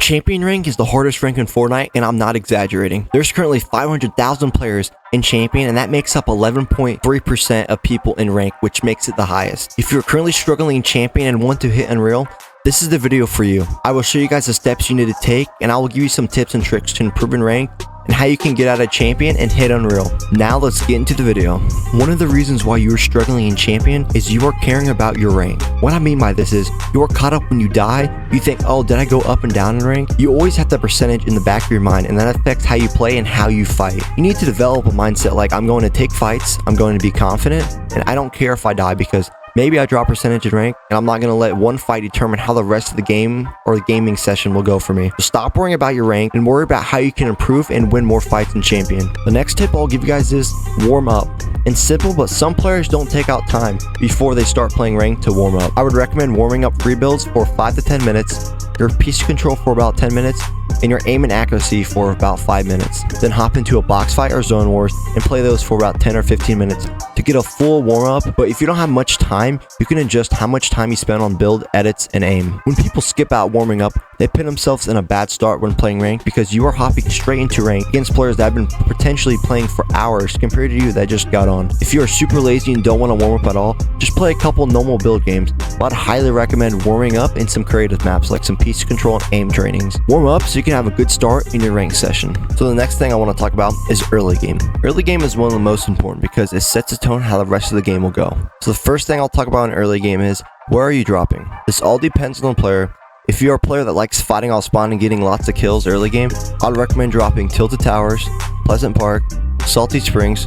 Champion rank is the hardest rank in Fortnite, and I'm not exaggerating. There's currently 500,000 players in Champion, and that makes up 11.3% of people in rank, which makes it the highest. If you're currently struggling in Champion and want to hit Unreal, this is the video for you. I will show you guys the steps you need to take, and I will give you some tips and tricks to improve in rank and how you can get out of Champion and hit Unreal. Now let's get into the video. One of the reasons why you are struggling in Champion is you are caring about your rank. What I mean by this is you are caught up when you die. You think, oh, did I go up and down in rank? You always have that percentage in the back of your mind, and that affects how you play and how you fight. You need to develop a mindset like, I'm going to take fights, I'm going to be confident, and I don't care if I die, because maybe I drop percentage in rank, and I'm not going to let one fight determine how the rest of the game or the gaming session will go for me. So stop worrying about your rank and worry about how you can improve and win more fights in Champion. The next tip I'll give you guys is warm up. And simple, but some players don't take out time before they start playing rank to warm up. I would recommend warming up free builds for 5 to 10 minutes, your PC control for about 10 minutes, and your aim and accuracy for about 5 minutes. Then hop into a box fight or zone wars and play those for about 10 or 15 minutes to get a full warm up. But if you don't have much time, you can adjust how much time you spend on build, edits, and aim. When people skip out warming up, they put themselves in a bad start when playing rank, because you are hopping straight into rank against players that have been potentially playing for hours compared to you that just got on. If you are super lazy and don't want to warm up at all, just play a couple normal build games. But I'd highly recommend warming up in some creative maps like some PC control and aim trainings. Warm up so you can have a good start in your rank session. So the next thing I want to talk about is early game. Early game is one of the most important because it sets the tone how the rest of the game will go. So the first thing I'll talk about in early game is, where are you dropping? This all depends on the player. If you're a player that likes fighting off spawn and getting lots of kills early game, I'd recommend dropping Tilted Towers, Pleasant Park, Salty Springs,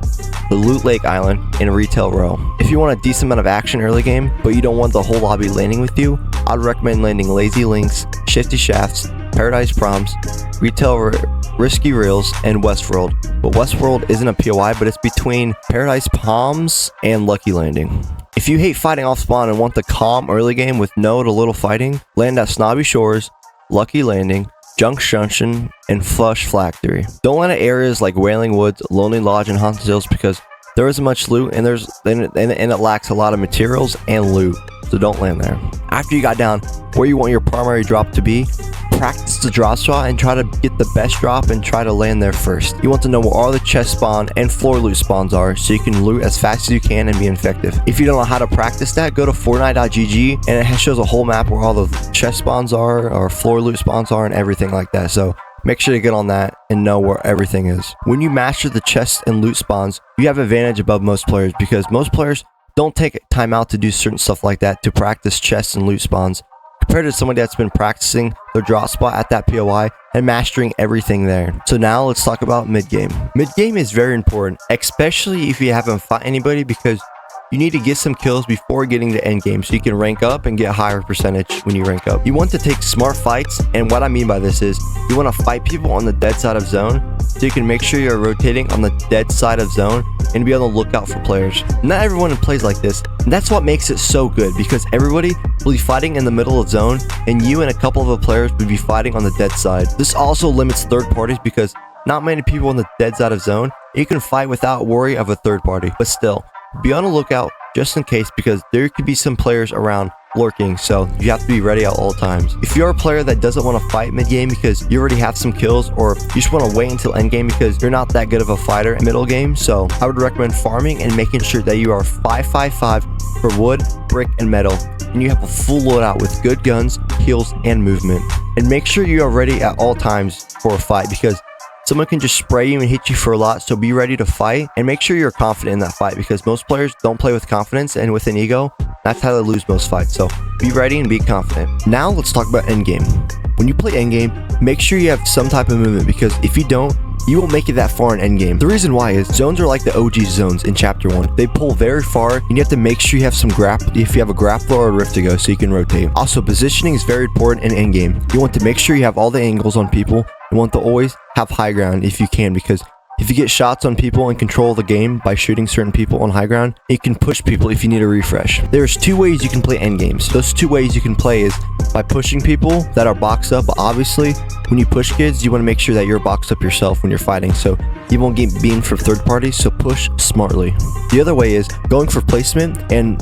the Loot Lake Island, and Retail Row. If you want a decent amount of action early game, but you don't want the whole lobby landing with you, I'd recommend landing Lazy Links, Shifty Shafts, Paradise Proms, Risky Reels, and Westworld. But Westworld isn't a POI, but it's between Paradise Palms and Lucky Landing. If you hate fighting off spawn and want the calm early game with no to little fighting, land at Snobby Shores, Lucky Landing, Junction, and Flush Factory. Don't land at areas like Wailing Woods, Lonely Lodge, and Haunted Hills, because there isn't much loot, and it lacks a lot of materials and loot, so don't land there. After you got down where you want your primary drop to be, practice the drop spot and try to get the best drop and try to land there first. You want to know where all the chest spawn and floor loot spawns are so you can loot as fast as you can and be effective. If you don't know how to practice that, go to Fortnite.gg, and it shows a whole map where all the chest spawns are, or floor loot spawns are, and everything like that. So make sure to get on that and know where everything is. When you master the chests and loot spawns, you have advantage above most players, because most players don't take time out to do certain stuff like that to practice chests and loot spawns, compared to somebody that's been practicing their drop spot at that POI and mastering everything there. So now let's talk about mid-game. Mid-game is very important, especially if you haven't fought anybody, because you need to get some kills before getting to end game so you can rank up and get a higher percentage when you rank up. You want to take smart fights, and what I mean by this is you want to fight people on the dead side of zone so you can make sure you're rotating on the dead side of zone and be on the lookout for players. Not everyone plays like this, and that's what makes it so good, because everybody will be fighting in the middle of zone, and you and a couple of the players will be fighting on the dead side. This also limits third parties, because not many people on the dead side of zone. You can fight without worry of a third party, but still, be on the lookout just in case, because there could be some players around lurking, so you have to be ready at all times. If you're a player that doesn't want to fight mid-game because you already have some kills, or you just want to wait until endgame because you're not that good of a fighter in middle game, so I would recommend farming and making sure that you are 5-5-5 for wood, brick, and metal, and you have a full loadout with good guns, heals, and movement. And make sure you are ready at all times for a fight, because someone can just spray you and hit you for a lot, so be ready to fight, and make sure you're confident in that fight, because most players don't play with confidence and with an ego. That's how they lose most fights, so be ready and be confident. Now let's talk about endgame. When you play endgame, make sure you have some type of movement, because if you don't, you won't make it that far in endgame. The reason why is zones are like the OG zones in chapter 1. They pull very far, and you have to make sure you have some if you have a grappler or a rift to go, so you can rotate. Also, positioning is very important in endgame. You want to make sure you have all the angles on people. You want to always have high ground if you can, because if you get shots on people and control the game by shooting certain people on high ground, it can push people if you need a refresh. There's 2 ways you can play endgames. Those 2 ways you can play is by pushing people that are boxed up, but obviously when you push kids, you want to make sure that you're boxed up yourself when you're fighting, so you won't get beamed from third parties, so push smartly. The other way is going for placement, and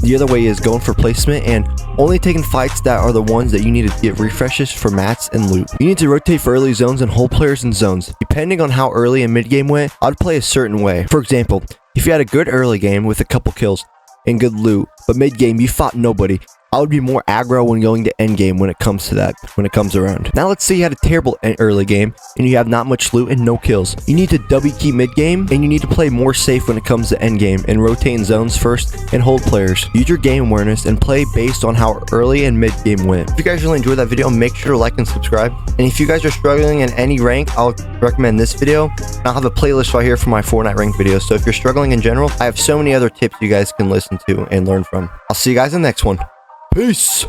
only taking fights that are the ones that you need to get refreshes for mats and loot. You need to rotate for early zones and hold players in zones. Depending on how early and mid game went, I'd play a certain way. For example, if you had a good early game with a couple kills and good loot, but mid game you fought nobody, I would be more aggro when going to end game when it comes to that, when it comes around. Now let's say you had a terrible early game and you have not much loot and no kills. You need to W key mid game, and you need to play more safe when it comes to end game and rotate in zones first and hold players. Use your game awareness and play based on how early and mid game went. If you guys really enjoyed that video, make sure to like and subscribe. And if you guys are struggling in any rank, I'll recommend this video. I'll have a playlist right here for my Fortnite rank videos. So if you're struggling in general, I have so many other tips you guys can listen to and learn from. I'll see you guys in the next one. Peace.